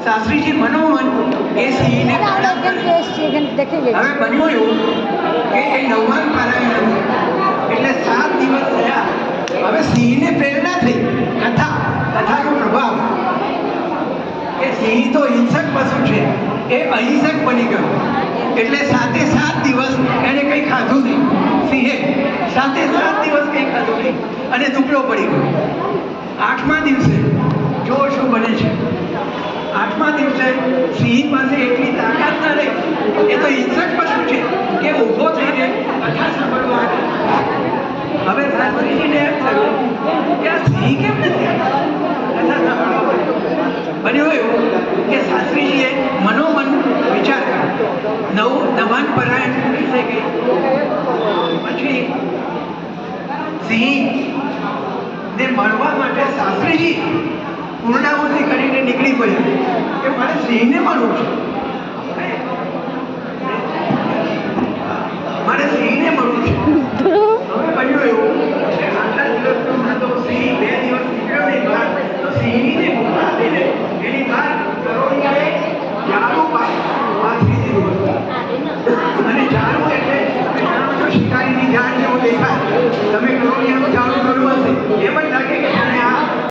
શાસ્ત્રીજી મનોમન એ સિંહને હવે બન્યું એવું કે એ નવમાન પારાયણ હતું એટલે 7 દિવસ થયા. હવે સિંહને પ્રેરણા થઈ કથાનો પ્રભાવ કે સિંહ તો હિંસક પશુ છે એ અહિંસક બની ગયો એટલે 7 દિવસ એને કંઈ ખાધું નહીં. સિંહે 7 દિવસ કંઈ ખાધું નહીં અને દુબળો પડી ગયો. 8મા દિવસે જો શું બને છે. 8મા દિવસે સિંહ પાસે એટલી તાકાત ના રહી, એ તો હિંસક પશુ છે કે ઊભો થઈને કથા સાંભળવા આવ્યો. હવે શાસ્ત્રીજીને એમ થયું કે આ સિંહ કેમ નથી કથા સાંભળવા બન્યું એવું કે શાસ્ત્રીજીએ મનોમન વિચાર કર્યો. નવાન પરાયણ પૂરી થઈ ગઈ પછી સિંહને મળવા માટે શાસ્ત્રીજી પૂર્ણાહુતિ કરીને નીકળી પડ્યા કે મારે સિંહને મળવું છે, મારે સિંહને મળવું છે. હવે બન્યું એવું કે આટલા દિવસમાં તો સિંહ 2 દિવસ નીકળ્યો નહીં બહાર, તો સિંહની ગુફા લઈને એની બહાર કરોડિયાએ જાડું પાથરી દીધું હતું. અને જાડું એટલે તમે જાણો છો શિકારીની જાળ જેવું દેખાય. તમે